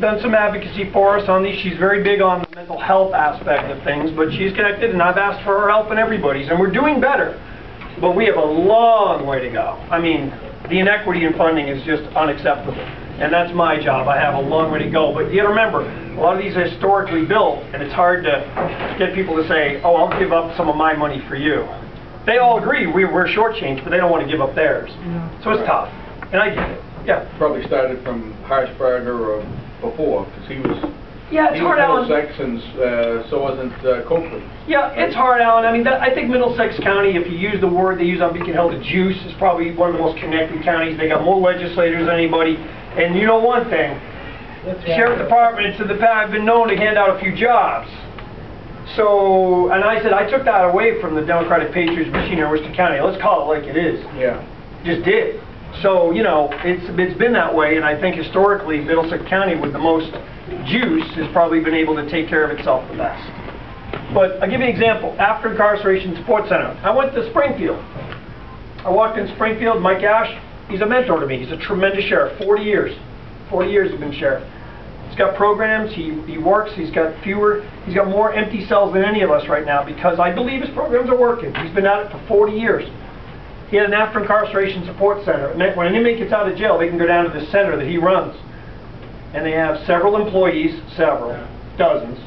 done some advocacy for us on these. She's very big on the mental health aspect of things, but she's connected, and I've asked for her help and everybody's, and we're doing better. But we have a long way to go. I mean, the inequity in funding is just unacceptable. And that's my job. I have a long way to go. But you gotta remember, a lot of these are historically built, and it's hard to get people to say, oh, I'll give up some of my money for you. They all agree we're shortchanged, but they don't want to give up theirs. So it's tough. And I get it. Yeah. Probably started from Harshberger or before, because he was... Yeah, it's hard, Alan. Middlesex, and so wasn't Copeland. Yeah, it's hard, Alan. I mean, I think Middlesex County, if you use the word they use on Beacon Hill, the juice, is probably one of the most connected counties. They got more legislators than anybody. And you know one thing, Sheriff Departments in the past have been known to hand out a few jobs. So, and I said, I took that away from the Democratic Patriots machine in Worcester County. Let's call it like it is. Yeah. Just did. So, you know, it's been that way, and I think historically Middlesex County with the most juice has probably been able to take care of itself the best. But I'll give you an example. After Incarceration Support Center, I went to Springfield. I walked in Springfield, Mike Ash, he's a mentor to me. He's a tremendous sheriff, 40 years. 40 years he's been sheriff. He's got programs, he works, he's got more empty cells than any of us right now because I believe his programs are working. He's been at it for 40 years. He had an after incarceration support center. And when an inmate gets out of jail, they can go down to the center that he runs. And they have several employees, dozens,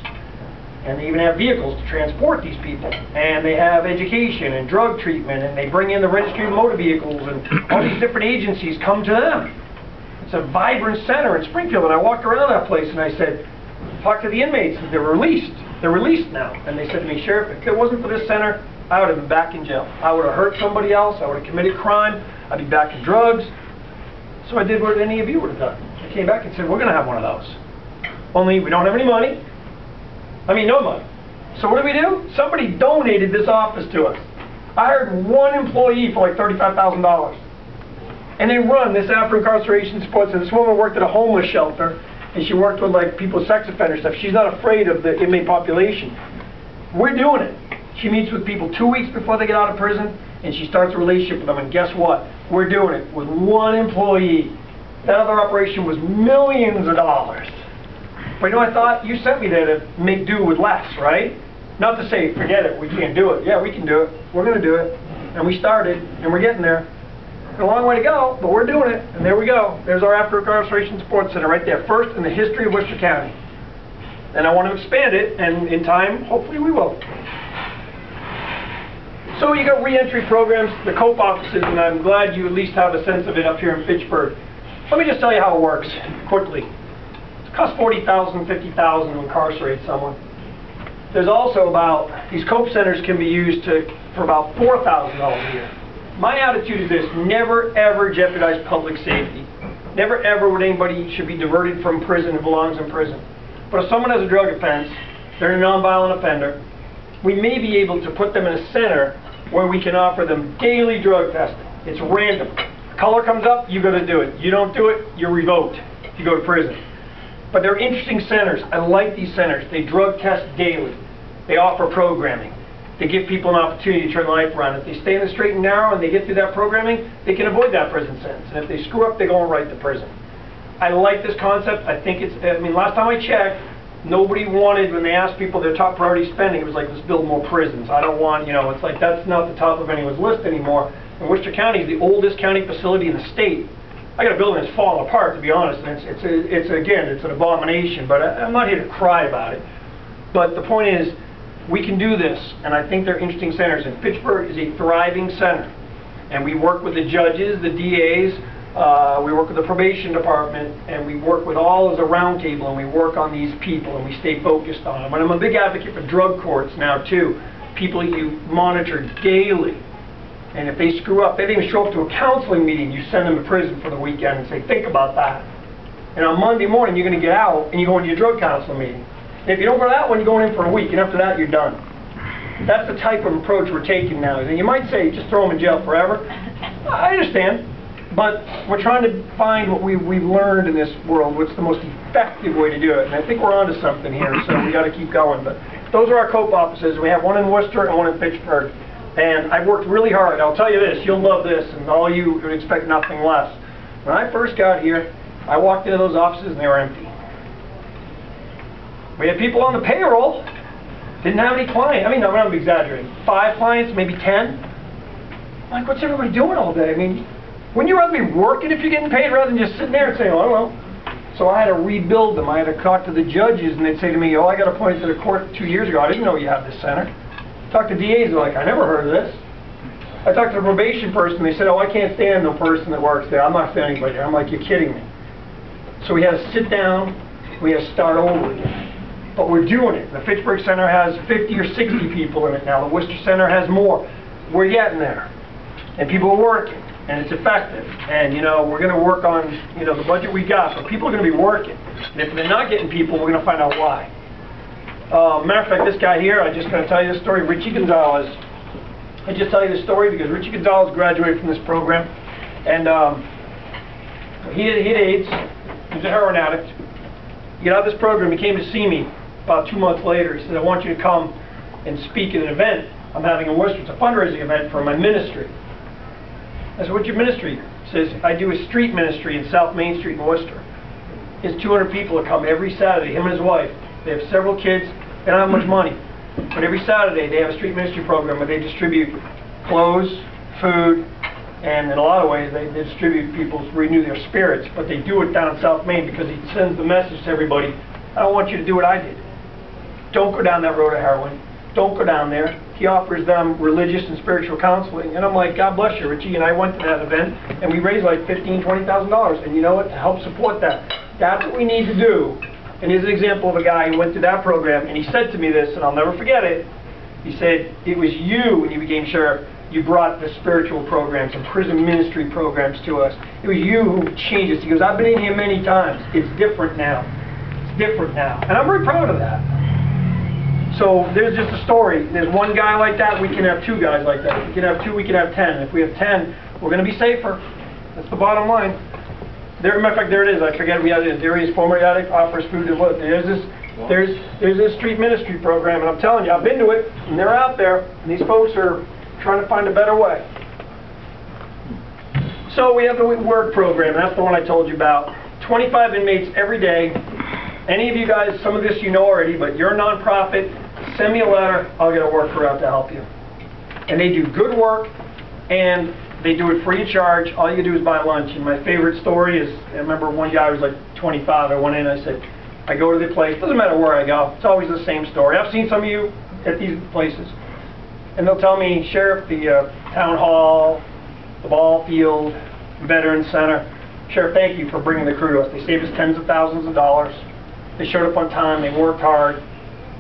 and they even have vehicles to transport these people. And they have education and drug treatment, and they bring in the registry of motor vehicles, and all these different agencies come to them. It's a vibrant center in Springfield, and I walked around that place and I said, talk to the inmates, they're released. They're released now. And they said to me, Sheriff, if it wasn't for this center, I would have been back in jail. I would have hurt somebody else, I would have committed crime, I'd be back in drugs. So I did what any of you would have done. I came back and said, we're going to have one of those. Only we don't have any money. I mean, no money. So what do? Somebody donated this office to us. I hired one employee for like $35,000. And they run this after incarceration support center. This woman worked at a homeless shelter, and she worked with like people with sex offender stuff. She's not afraid of the inmate population. We're doing it. She meets with people 2 weeks before they get out of prison, and she starts a relationship with them. And guess what? We're doing it with one employee. That other operation was millions of dollars. But you know, I thought you sent me there to make do with less, right? Not to say, forget it, we can't do it. Yeah, we can do it. We're going to do it. And we started, and we're getting there. A long way to go, but we're doing it, and there we go. There's our after incarceration support center right there, first in the history of Worcester County. And I want to expand it, and in time, hopefully we will. So you got re-entry programs, the COPE offices, and I'm glad you at least have a sense of it up here in Fitchburg. Let me just tell you how it works, quickly. It costs $40,000, $50,000 to incarcerate someone. There's also these COPE centers can be used for about $4,000 a year. My attitude is this: never ever jeopardize public safety. Never ever would anybody should be diverted from prison who belongs in prison. But if someone has a drug offense, they're a nonviolent offender, we may be able to put them in a center where we can offer them daily drug testing. It's random. Color comes up, you got to do it. You don't do it, you're revoked. You go to prison. But they're interesting centers. I like these centers. They drug test daily. They offer programming. They give people an opportunity to turn life around. If they stay in the straight and narrow and they get through that programming, they can avoid that prison sentence. And if they screw up, they go right to prison. I like this concept. I think last time I checked, nobody wanted, when they asked people their top priority spending, it was like, let's build more prisons. I don't want, it's like that's not the top of anyone's list anymore. And Worcester County is the oldest county facility in the state. I got a building that's falling apart, to be honest, and it's an abomination, but I'm not here to cry about it. But the point is, we can do this, and I think they're interesting centers. And Fitchburg is a thriving center. And we work with the judges, the DAs, we work with the probation department, and we work with all as a round table, and we work on these people, and we stay focused on them. And I'm a big advocate for drug courts now, too. People you monitor daily. And if they screw up, they didn't even show up to a counseling meeting, you send them to prison for the weekend and say, think about that. And on Monday morning, you're going to get out, and you go into your drug counseling meeting. If you don't go to that one, you're going in for a week, and after that, you're done. That's the type of approach we're taking now. And you might say, just throw them in jail forever. I understand, but we're trying to find what we've learned in this world, what's the most effective way to do it. And I think we're onto something here, so we got to keep going. But those are our COPE offices. We have one in Worcester and one in Fitchburg. And I've worked really hard. I'll tell you this, you'll love this, and all you would expect nothing less. When I first got here, I walked into those offices and they were empty. We had people on the payroll, didn't have any clients. I mean, no, I'm exaggerating. 5 clients, maybe 10. I'm like, what's everybody doing all day? I mean, wouldn't you rather be working if you're getting paid rather than just sitting there and saying, oh, well. So I had to rebuild them. I had to talk to the judges, and they'd say to me, oh, I got appointed to the court 2 years ago. I didn't know you had this center. Talked to DAs, they're like, I never heard of this. I talked to the probation person, they said, oh, I can't stand the person that works there. I'm not standing anybody there. I'm like, you're kidding me. So we had to sit down, we had to start over again. But we're doing it. The Fitchburg Center has 50 or 60 people in it now. The Worcester Center has more. We're getting there. And people are working, and it's effective. And, you know, we're going to work on, you know, the budget we got, but people are going to be working. And if they're not getting people, we're going to find out why. Matter of fact, this guy here, I'm just going to tell you this story, Richie Gonzalez. I just tell you this story because Richie Gonzalez graduated from this program, and he had AIDS. He was a heroin addict. He got out of this program. He came to see me about 2 months later. He said, I want you to come and speak at an event I'm having in Worcester. It's a fundraising event for my ministry. I said, what's your ministry? He says, I do a street ministry in South Main Street in Worcester. His 200 people that come every Saturday, him and his wife. They have several kids. They don't have much money. But every Saturday they have a street ministry program where they distribute clothes, food, and in a lot of ways they distribute people to renew their spirits. But they do it down in South Main because he sends the message to everybody, I don't want you to do what I did. Don't go down that road of heroin. Don't go down there. He offers them religious and spiritual counseling. And I'm like, God bless you, Richie. And I went to that event, and we raised like $15,000, $20,000. And you know what? To help support that. That's what we need to do. And here's an example of a guy who went through that program, and he said to me this, and I'll never forget it. He said, it was you, when you became sheriff, you brought the spiritual programs and prison ministry programs to us. It was you who changed us. He goes, I've been in here many times. It's different now. It's different now. And I'm very proud of that. So there's just a story. There's one guy like that, we can have 2 guys like that. If we can have 2, we can have 10. If we have 10, we're going to be safer. That's the bottom line. There, matter of fact, there it is. I forget we had it. There he is, former addict, offers food and what. There's this street ministry program, and I'm telling you, I've been to it, and they're out there, and these folks are trying to find a better way. So we have the work program, and that's the one I told you about. 25 inmates every day. Any of you guys, some of this you know already, but you're a nonprofit, send me a letter, I'll get a worker out to help you. And they do good work, and they do it free of charge. All you do is buy lunch. And my favorite story is, I remember one guy was like 25. I went in and I said, I go to the place. Doesn't matter where I go. It's always the same story. I've seen some of you at these places. And they'll tell me, Sheriff, the town hall, the ball field, Veterans Center. Sheriff, thank you for bringing the crew to us. They saved us tens of thousands of dollars. They showed up on time. They worked hard.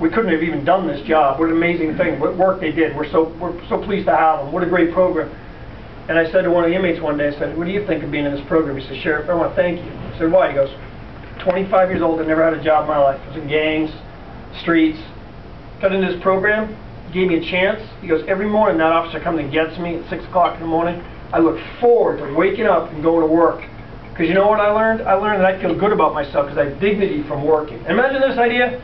We couldn't have even done this job. What an amazing thing. What work they did. We're so pleased to have them. What a great program. And I said to one of the inmates one day, I said, what do you think of being in this program? He said, Sheriff, I want to thank you. I said, why? He goes, 25 years old, I never had a job in my life. I was in gangs, streets. Got into this program, gave me a chance. He goes, every morning that officer comes and gets me at 6 o'clock in the morning. I look forward to waking up and going to work. Because you know what I learned? I learned that I feel good about myself because I have dignity from working. And imagine this idea.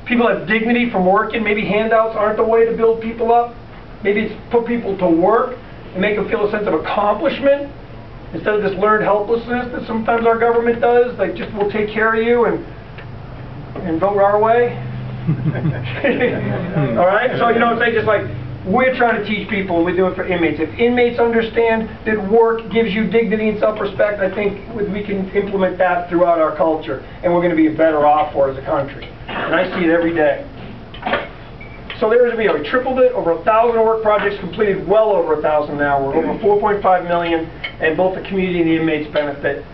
People have dignity from working. Maybe handouts aren't the way to build people up. Maybe it's put people to work and make them feel a sense of accomplishment instead of this learned helplessness that sometimes our government does, like just we'll take care of you and vote our way. All right? So, you know what I'm saying? Just like we're trying to teach people, and we do it for inmates. If inmates understand that work gives you dignity and self-respect, I think we can implement that throughout our culture, and we're going to be better off for it as a country. And I see it every day. So there's we tripled it, over 1,000 work projects completed, well over 1,000 now. We're over 4.5 million, and both the community and the inmates benefit.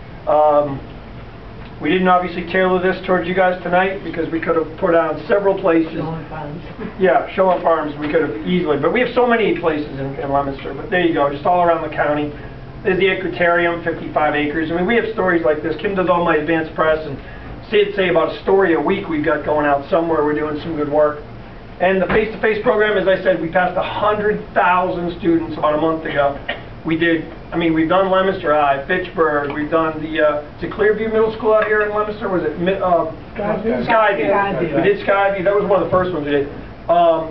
We didn't obviously tailor this towards you guys tonight because we could have put on several places. Showing farms. Yeah, showing farms we could have easily, but we have so many places in Leominster. But there you go, just all around the county. There's the Equitarium, 55 acres. I mean, we have stories like this. Kim does all my advanced press, and say about a story a week we've got going out somewhere. We're doing some good work. And the face-to-face program, as I said, we passed 100,000 students about a month ago. We've done Leominster High, Fitchburg, we've done the, is it Clearview Middle School out here in Leominster? Was it Skyview? We did Skyview, that was one of the first ones we did.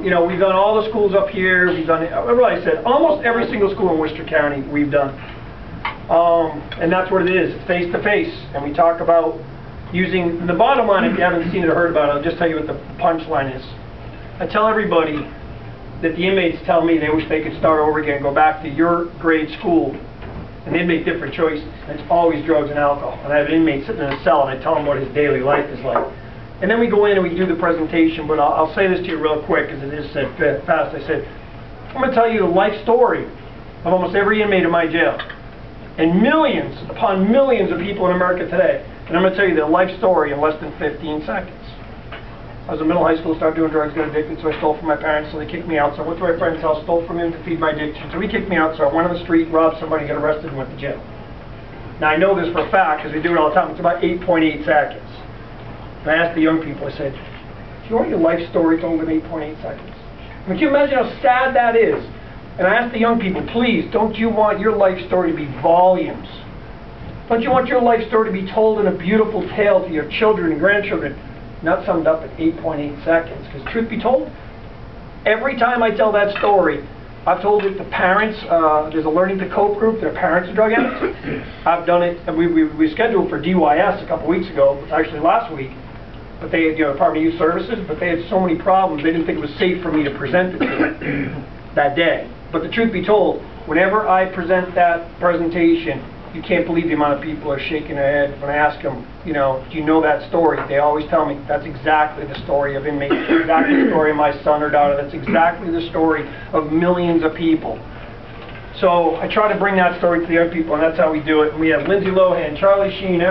You know, we've done all the schools up here, we've done, remember I said, almost every single school in Worcester County we've done. And that's what it is, it's face-to-face. And we talk about using the bottom line. If you haven't seen it or heard about it, I'll just tell you what the punchline is. I tell everybody that the inmates tell me they wish they could start over again, go back to your grade school, and they'd make different choices. And it's always drugs and alcohol. And I have an inmate sitting in a cell, and I tell him what his daily life is like. And then we go in and we do the presentation, but I'll say this to you real quick, because it is said fast. I said, I'm going to tell you the life story of almost every inmate in my jail, and millions upon millions of people in America today. And I'm going to tell you their life story in less than 15 seconds. I was in middle high school, started doing drugs, got addicted, so I stole from my parents, so they kicked me out. So I went to my friend's house, stole from him to feed my addiction. So he kicked me out, so I went on the street, robbed somebody, got arrested, and went to jail. Now I know this for a fact, because we do it all the time. It's about 8.8 seconds. And I asked the young people, I said, do you want your life story told in 8.8 seconds? I mean, can you imagine how sad that is? And I asked the young people, please, don't you want your life story to be volumes? Don't you want your life story to be told in a beautiful tale to your children and grandchildren? Not summed up in 8.8 seconds. Because truth be told, every time I tell that story, I've told it to parents. There's a Learning to Cope group. Their parents are drug addicts. I've done it, and we scheduled for DYS a couple weeks ago, actually last week. But they had, Department of Youth Services, but they had so many problems, they didn't think it was safe for me to present it to them that day. But the truth be told, whenever I present that presentation, you can't believe the amount of people are shaking their head when I ask them, do you know that story? They always tell me, that's exactly the story of inmates, that's exactly the story of my son or daughter, that's exactly the story of millions of people. So I try to bring that story to the young people, and that's how we do it. And we have Lindsay Lohan, Charlie Sheen,